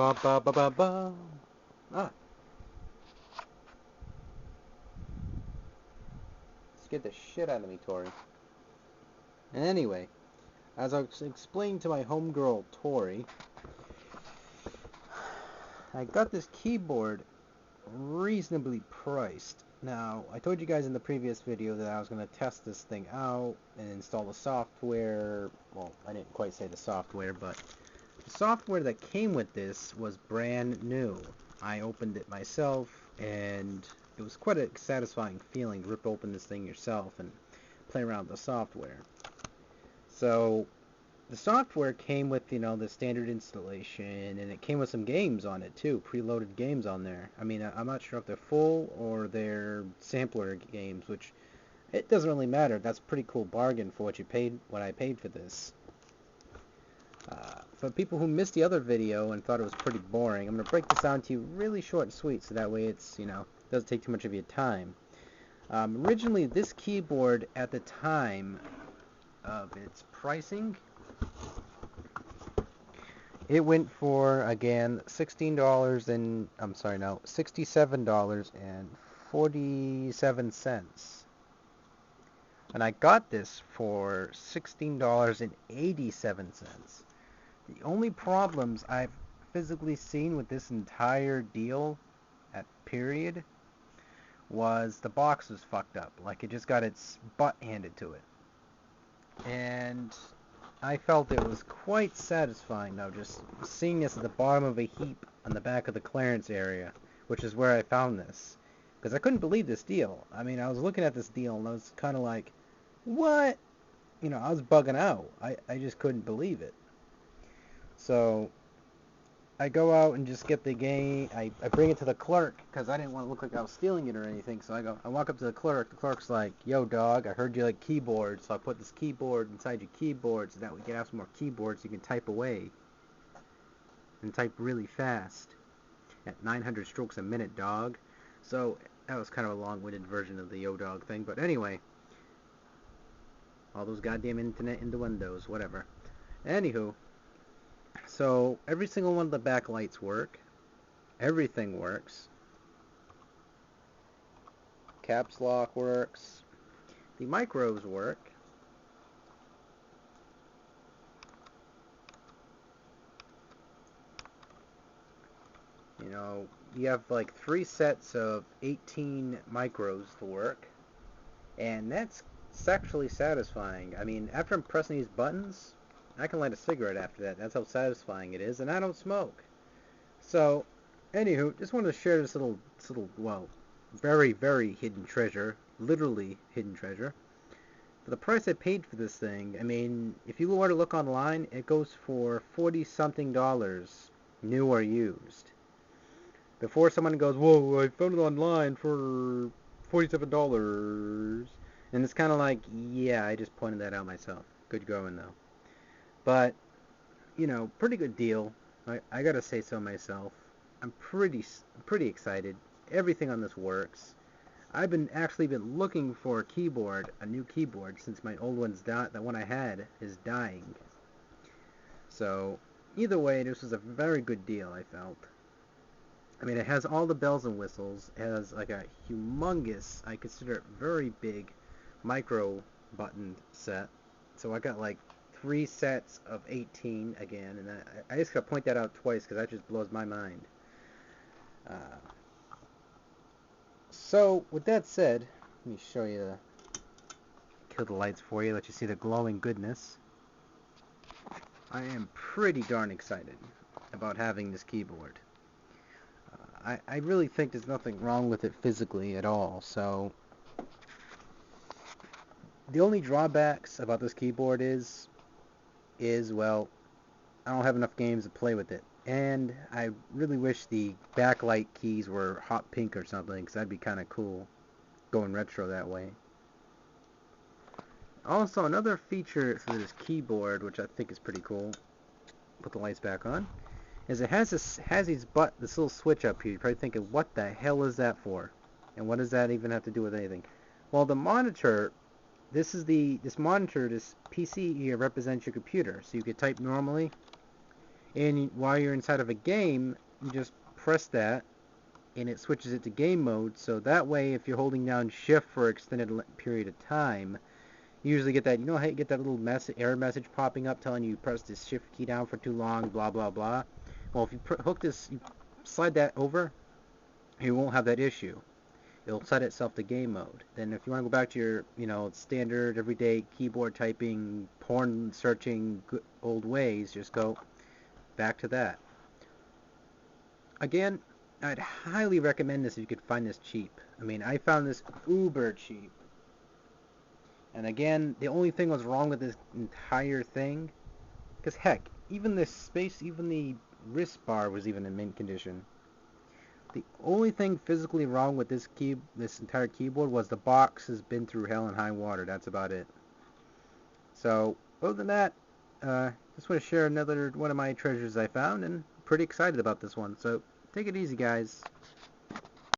Ba ba ba ba ba. Ah, scared the shit out of me, Tori. Anyway, as I was explaining to my homegirl, Tori, I got this keyboard reasonably priced. Now, I told you guys in the previous video that I was going to test this thing out and install the software. Well, I didn't quite say the software, but the software that came with this was brand new. I opened it myself, and it was quite a satisfying feeling to rip open this thing yourself and play around with the software. So the software came with, the standard installation, and it came with some games on it too, preloaded games on there. I mean, I'm not sure if they're full or they're sampler games, which it doesn't really matter. That's a pretty cool bargain for what I paid for this. For people who missed the other video and thought it was pretty boring, I'm going to break this down to you really short and sweet, so that way it's, doesn't take too much of your time. Originally, this keyboard at the time of its pricing, it went for, again, $67.47. And I got this for $16.87. The only problems I've physically seen with this entire deal, at period, was the box was fucked up. Like, it just got its butt handed to it. And I felt it was quite satisfying, though, just seeing this at the bottom of a heap on the back of the clearance area, which is where I found this. Because I couldn't believe this deal. I mean, I was looking at this deal, and I was kind of like, what? I was bugging out. I just couldn't believe it. So I go out and just get the game. I bring it to the clerk because I didn't want to look like I was stealing it or anything. So I walk up to the clerk. The clerk's like, yo, dog, I heard you like keyboards. So I put this keyboard inside your keyboard so that we can have some more keyboards you can type away. And type really fast. At 900 strokes a minute, dog. So that was kind of a long-winded version of the yo, dog thing. But anyway. All those goddamn internet innuendos, whatever. Anywho. So every single one of the backlights work. Everything works. Caps lock works. The micros work. You have like 3 sets of 18 micros to work. And that's sexually satisfying. I mean, after I'm pressing these buttons, I can light a cigarette after that. That's how satisfying it is, and I don't smoke. So, anywho, just wanted to share this little, well, very, very hidden treasure, literally hidden treasure. For the price I paid for this thing, I mean, if you were to look online, it goes for $40-something, new or used. Before someone goes, whoa, I found it online for $47. And it's kind of like, yeah, I just pointed that out myself. Good going, though. But, pretty good deal. I gotta say so myself. I'm pretty excited. Everything on this works. I've actually been looking for a new keyboard, since my old one's the one I had is dying. So, either way, this was a very good deal, I felt. I mean, it has all the bells and whistles. It has like a humongous, I consider it very big, micro button set. So I got like 3 sets of 18 again, and I just gotta point that out twice because that just blows my mind. So with that said, let me show you kill the lights for you, let you see the glowing goodness. I am pretty darn excited about having this keyboard. I really think there's nothing wrong with it physically at all. So the only drawbacks about this keyboard is well, I don't have enough games to play with it. And I really wish the backlight keys were hot pink or something, because that'd be kind of cool, going retro that way. Also, another feature for this keyboard, which I think is pretty cool, put the lights back on, is it has this little switch up here. You're probably thinking, what the hell is that for? And what does that even have to do with anything? Well, the monitor, this monitor, this PC here represents your computer. So you could type normally, And while you're inside of a game, you just press that, and it switches it to game mode. So that way, if you're holding down Shift for an extended period of time, you usually get that, you know how you get that little error message popping up telling you press this Shift key down for too long, blah, blah, blah. Well, if you you slide that over, you won't have that issue. It'll set itself to game mode. Then if you want to go back to your, standard everyday keyboard typing, porn searching good old ways, just go back to that. Again, I'd highly recommend this if you could find this cheap. I mean, I found this uber cheap. And again, the only thing was wrong with this entire thing, because heck, even the space, even the wrist bar was even in mint condition. The only thing physically wrong with this entire keyboard was the box has been through hell and high water. That's about it. So, other than that, just want to share another one of my treasures I found, and pretty excited about this one. So, take it easy, guys.